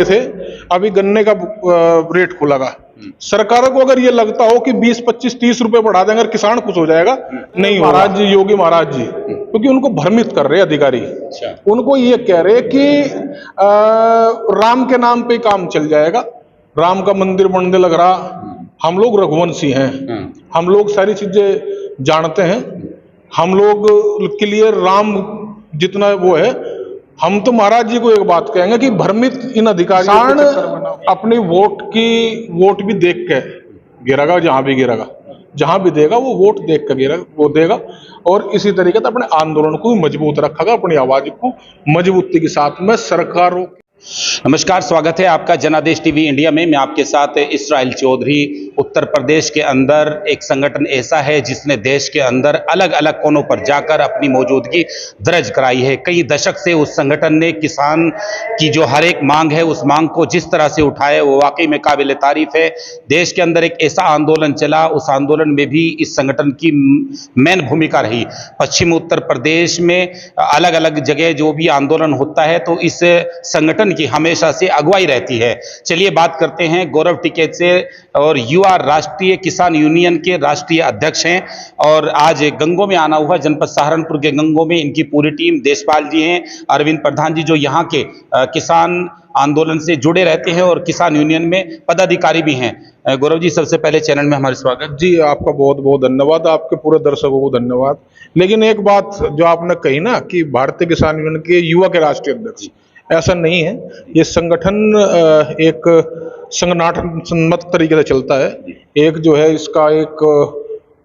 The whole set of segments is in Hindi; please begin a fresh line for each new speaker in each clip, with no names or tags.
थे, अभी गन्ने का रेट खुलेगा। सरकार को अगर ये लगता हो कि 20, 25, 30 रुपए बढ़ा देंगे और किसान खुश हो जाएगा, नहीं महाराज जी, योगी महाराज जी, क्योंकि उनको भ्रमित कर रहे अधिकारी। उनको ये कह रहे कि राम के नाम पे काम चल जाएगा, राम का मंदिर बनने लग रहा। हम लोग रघुवंशी हैं, हम लोग सारी चीजें जानते हैं, हम लोग के लिए राम जितना वो है। हम तो महाराज जी को एक बात कहेंगे कि भ्रमित इन अधिकारियों अपनी वोट भी देख के गिरेगा, जहां भी देगा वो वोट देख कर गिरेगा, वो देगा। और इसी तरीके से अपने आंदोलन को मजबूत रखेगा, अपनी आवाज को मजबूती के साथ में सरकारों।
नमस्कार, स्वागत है आपका जनादेश टीवी इंडिया में। मैं आपके साथ इसराइल चौधरी। उत्तर प्रदेश के अंदर एक संगठन ऐसा है जिसने देश के अंदर अलग अलग कोनों पर जाकर अपनी मौजूदगी दर्ज कराई है। कई दशक से उस संगठन ने किसान की जो हर एक मांग है, उस मांग को जिस तरह से उठाया वो वाकई में काबिल तारीफ है। देश के अंदर एक ऐसा आंदोलन चला, उस आंदोलन में भी इस संगठन की मेन भूमिका रही। पश्चिम उत्तर प्रदेश में अलग अलग जगह जो भी आंदोलन होता है तो इस संगठन की हमेशा से अगुवाई रहती है। चलिए बात करते हैं गौरव टिकैत से, और युवा राष्ट्रीय किसान यूनियन के राष्ट्रीय अध्यक्ष हैं और आज गंगों में आना हुआ, जनपद सहारनपुर के गंगों में इनकी पूरी टीम। देशपाल जी हैं, अरविंद प्रधान जी जो यहाँ के किसान आंदोलन से जुड़े रहते हैं और किसान यूनियन में पदाधिकारी भी हैं। गौरव जी, सबसे पहले चैनल में हमारे स्वागत।
जी, आपका बहुत बहुत धन्यवाद, आपके पूरे दर्शकों को धन्यवाद। लेकिन एक बात जो आपने कही ना कि भारतीय किसान यूनियन के युवा के राष्ट्रीय अध्यक्ष, ऐसा नहीं है। ये संगठन एक संगठनात्मक तरीके से चलता है। एक जो है इसका एक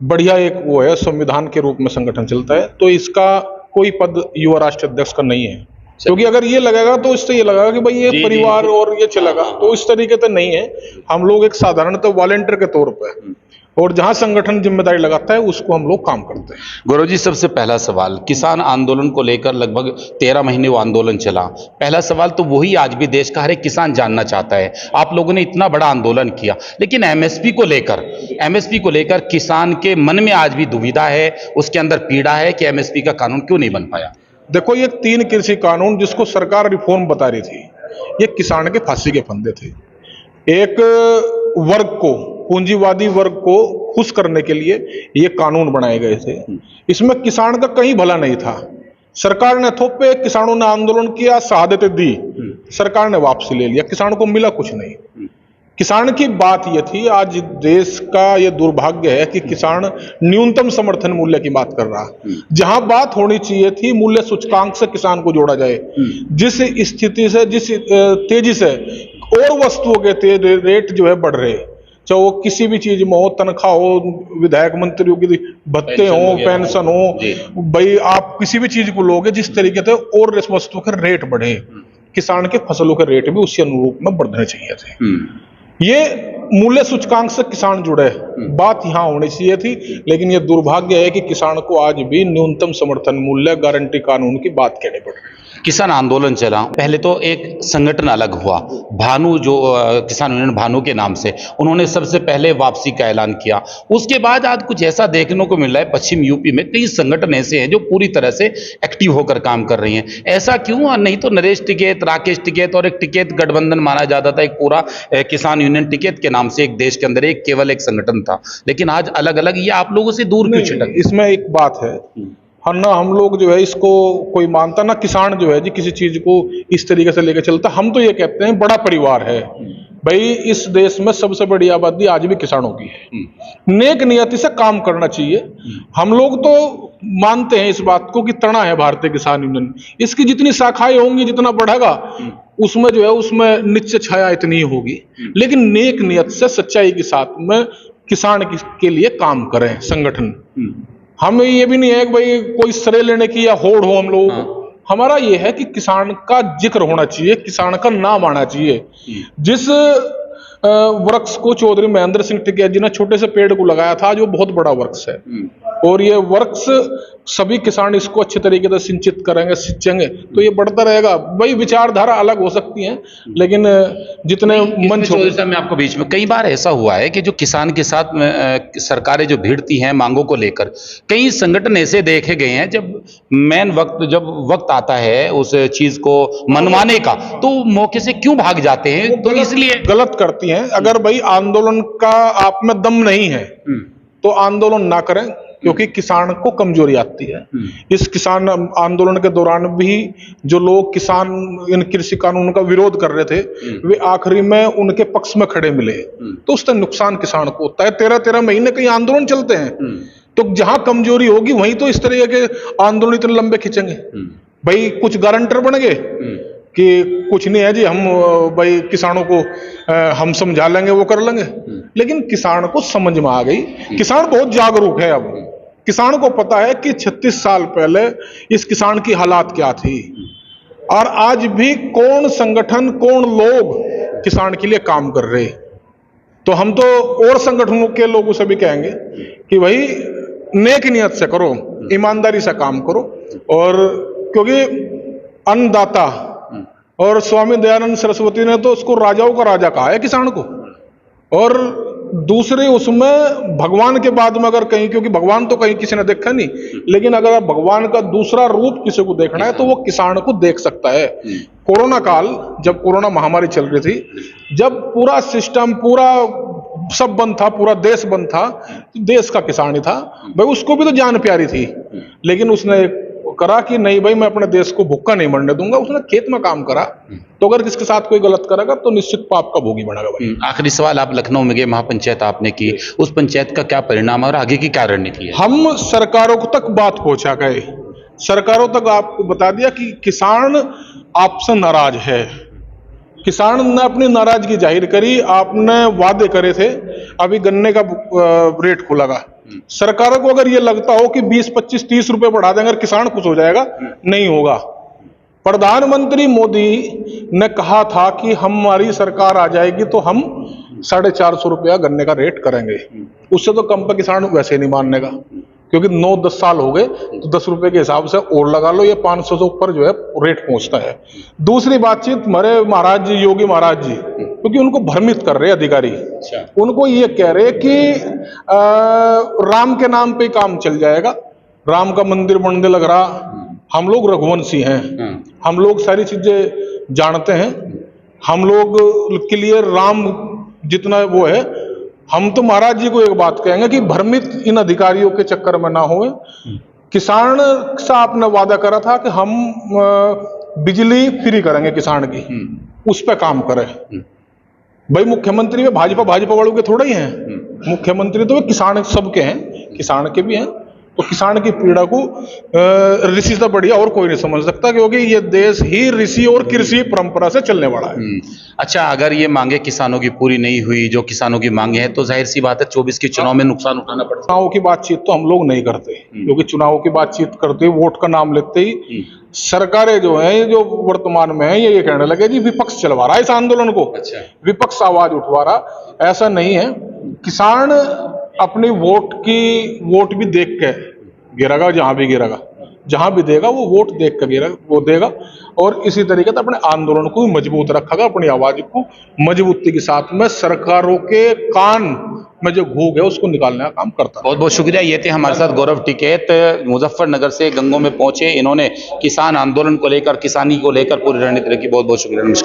बढ़िया एक वो है, संविधान के रूप में संगठन चलता है। तो इसका कोई पद युवा राष्ट्रीय अध्यक्ष का नहीं है, क्योंकि अगर ये लगेगा तो इससे ये लगेगा कि भाई ये परिवार और ये चलेगा, तो इस तरीके से नहीं है। हम लोग एक साधारणतः वॉलंटियर के तौर पर, और जहां संगठन जिम्मेदारी लगाता है उसको हम लोग काम करते हैं।
गौरव जी, सबसे पहला सवाल, किसान आंदोलन को लेकर लगभग 13 महीने वो आंदोलन चला। पहला सवाल तो वही आज भी देश का हर एक किसान जानना चाहता है। आप लोगों ने इतना बड़ा आंदोलन किया, लेकिन एमएसपी को लेकर किसान के मन में आज भी दुविधा है, उसके अंदर पीड़ा है कि एमएसपी का कानून क्यों नहीं बन पाया।
देखो, ये 3 कृषि कानून जिसको सरकार रिफॉर्म बता रही थी, ये किसान के फांसी के फंदे थे। एक वर्ग को, पूंजीवादी वर्ग को खुश करने के लिए ये कानून बनाए गए थे। इसमें किसान का कहीं भला नहीं था। सरकार ने थोपे, किसानों ने आंदोलन किया, शहादतें दी, सरकार ने वापसी ले लिया, किसान को मिला कुछ नहीं। किसान की बात यह थी, आज देश का यह दुर्भाग्य है कि किसान न्यूनतम समर्थन मूल्य की बात कर रहा है, जहां बात होनी चाहिए थी मूल्य सूचकांक से किसान को जोड़ा जाए। जिस स्थिति से, जिस तेजी से और वस्तुओं के रेट जो है बढ़ रहे, चाहे वो किसी भी चीज में हो, तनख्वाह हो, विधायक मंत्रियों की भत्ते हो, पेंशन हो, भाई आप किसी भी चीज को लोगे, जिस तरीके से और वस्तुओं के रेट बढ़े, किसान के फसलों के रेट भी उसी अनुरूप में बढ़ने चाहिए थे। ये मूल्य सूचकांक से किसान जुड़े, बात यहां होनी चाहिए थी। लेकिन ये दुर्भाग्य है कि किसान को आज भी न्यूनतम समर्थन मूल्य गारंटी कानून की बात कहनी पड़ रही है।
किसान आंदोलन चला, पहले तो एक संगठन अलग हुआ, भानु, जो किसान यूनियन भानु के नाम से, उन्होंने सबसे पहले वापसी का ऐलान किया। उसके बाद आज कुछ ऐसा देखने को मिल रहा है, पश्चिम यूपी में कई संगठन ऐसे हैं जो पूरी तरह से एक्टिव होकर काम कर रही हैं। ऐसा क्यों? नहीं तो नरेश टिकैत, राकेश टिकैत और एक टिकैत गठबंधन माना जाता था, एक पूरा किसान यूनियन टिकैत के नाम से एक देश के अंदर एक केवल एक संगठन था, लेकिन आज अलग अलग, ये आप लोगों से दूर क्यों छिटक?
इसमें एक बात है, ना हम लोग जो है इसको कोई मानता, ना किसान जो है जी किसी चीज को इस तरीके से लेकर चलता। हम तो ये कहते हैं बड़ा परिवार है भाई, इस देश में सबसे बड़ी आबादी आज भी किसानों की है। नेक नियति से काम करना चाहिए। हम लोग तो मानते हैं इस बात को कि तना है भारतीय किसान यूनियन, इसकी जितनी शाखाएं होंगी, जितना बढ़ेगा, उसमें जो है उसमें निश्चय छाया इतनी होगी। लेकिन नेक नियत से, सच्चाई के साथ में किसान के लिए काम करें संगठन। हमें ये भी नहीं है कि भाई कोई श्रेय लेने की या होड़ हो हम लोगों को। हमारा ये है कि किसान का जिक्र होना चाहिए, किसान का नाम आना चाहिए। जिस वृक्ष को चौधरी महेंद्र सिंह टिकैत जी ने छोटे से पेड़ को लगाया था, जो बहुत बड़ा वृक्ष है, और ये वृक्ष सभी किसान इसको अच्छे तरीके से सिंचित करेंगे, सिंचेंगे, तो ये बढ़ता रहेगा। भाई विचारधारा अलग हो सकती है, लेकिन जितने मंच हो,
चौधरी साहब मैं आपको बीच में, कई बार ऐसा हुआ है कि जो किसान के साथ सरकारें जो भिड़ती हैं मांगों को लेकर, कई संगठन ऐसे देखे गए हैं जब वक्त आता है उस चीज को मनवाने का, तो मौके से क्यों भाग जाते हैं? तो इसलिए
गलत करती हैं। अगर भाई आंदोलन का आप में दम नहीं है तो आंदोलन ना करें, क्योंकि किसान को कमजोरी आती है। इस किसान आंदोलन के दौरान भी जो लोग किसान इन कृषि कानून का विरोध कर रहे थे, वे आखिरी में उनके पक्ष में खड़े मिले, तो उससे नुकसान किसान को होता है। 13-13 महीने कई आंदोलन चलते हैं, तो जहां कमजोरी होगी वहीं तो इस तरह के आंदोलन इतने लंबे खींचेंगे। भाई कुछ गारंटर बन गए कि कुछ नहीं है जी, हम भाई किसानों को हम समझा लेंगे, वो कर लेंगे, लेकिन किसान को समझ में आ गई। किसान बहुत जागरूक है। अब किसान को पता है कि 36 साल पहले इस किसान की हालात क्या थी, और आज भी कौन संगठन, कौन लोग किसान के लिए काम कर रहे। तो हम तो और संगठनों के लोगों से भी कहेंगे कि भाई नेक नियत से करो, ईमानदारी से काम करो, और क्योंकि अन्नदाता और स्वामी दयानंद सरस्वती ने तो उसको राजाओं का राजा कहा है किसान को। और दूसरे उसमें भगवान के बाद में अगर कहीं, क्योंकि भगवान तो कहीं किसी ने देखा नहीं, लेकिन अगर भगवान का दूसरा रूप किसी को देखना है तो वो किसान को देख सकता है। कोरोना काल, जब कोरोना महामारी चल रही थी, जब पूरा सिस्टम, पूरा सब बंद था, पूरा देश बंद था, तो देश का किसान ही था भाई, उसको भी तो जान प्यारी थी, लेकिन उसने करा कि नहीं भाई मैं अपने देश को भूखा नहीं मरने दूंगा। उसने खेत में काम करा। तो अगर किसके साथ कोई गलत करेगा तो निश्चित पाप का भोगी बनेगा भाई।
आखिरी सवाल, आप लखनऊ में गए, महापंचायत आपने की, उस पंचायत का क्या परिणाम और आगे की क्या रणनीति है?
हम सरकारों तक बात पहुंचा गए, सरकारों तक आपको बता दिया कि किसान आपसे नाराज है। किसान ने अपनी नाराजगी जाहिर करी, आपने वादे करे थे, अभी गन्ने का रेट खुलेगा। सरकारों को अगर ये लगता हो कि 20, 25, 30 रुपए बढ़ा देंगे किसान खुश हो जाएगा, नहीं होगा। प्रधानमंत्री मोदी ने कहा था कि हमारी सरकार आ जाएगी तो हम 450 रुपया गन्ने का रेट करेंगे। उससे तो कम पे किसान वैसे नहीं मानने का, क्योंकि 9-10 साल हो गए, तो 10 रुपए के हिसाब से और लगा लो, ये 500 से ऊपर जो है रेट पहुंचता है। दूसरी बातचीत हमारे महाराज जी, योगी महाराज जी, क्योंकि उनको भ्रमित कर रहे अधिकारी, उनको ये कह रहे कि राम के नाम पे काम चल जाएगा, राम का मंदिर बनने लग रहा। हम लोग रघुवंशी हैं, हम लोग सारी चीजें जानते हैं, हम लोग के लिए राम जितना वो है। हम तो महाराज जी को एक बात कहेंगे कि भ्रमित इन अधिकारियों के चक्कर में ना होए। किसान से आपने वादा करा था कि हम बिजली फ्री करेंगे किसान की, उस पर काम करें। भाई मुख्यमंत्री में भाजपा वालों के थोड़े ही हैं, मुख्यमंत्री तो किसान सबके हैं, किसान के भी हैं। तो किसान की पीड़ा को ऋषि से बढ़िया और कोई नहीं समझ सकता, क्योंकि ये देश ही ऋषि और कृषि परंपरा से चलने वाला है।
अच्छा, अगर ये मांगे किसानों की पूरी नहीं हुई, जो किसानों की मांगे हैं, तो जाहिर सी बात है 24 के चुनाव में नुकसान उठाना पड़ता है।
चुनाव की बातचीत तो हम लोग नहीं करते, क्योंकि चुनाव की बातचीत करते ही, वोट का नाम लेते ही सरकारें जो है, जो वर्तमान में है, ये कहने लगे जी विपक्ष चलवा रहा है इस आंदोलन को।
अच्छा।
विपक्ष आवाज उठवा रहा, ऐसा नहीं है। किसान अपनी वोट भी देख के गिरेगा, जहां भी गिरेगा, जहां भी देगा वो वोट देख कर गिरेगा, वो देगा। और इसी तरीके से अपने आंदोलन को भी मजबूत रखेगा, अपनी आवाज को मजबूती के साथ में सरकारों के कान में जो घूग है उसको निकालने का काम करता है।
बहुत बहुत शुक्रिया। ये थे हमारे साथ गौरव टिकैत, मुजफ्फरनगर से गंगों में पहुंचे। इन्होंने किसान आंदोलन को लेकर, किसानी को लेकर पूरी रणनीति रखी। बहुत बहुत शुक्रिया, नमस्कार।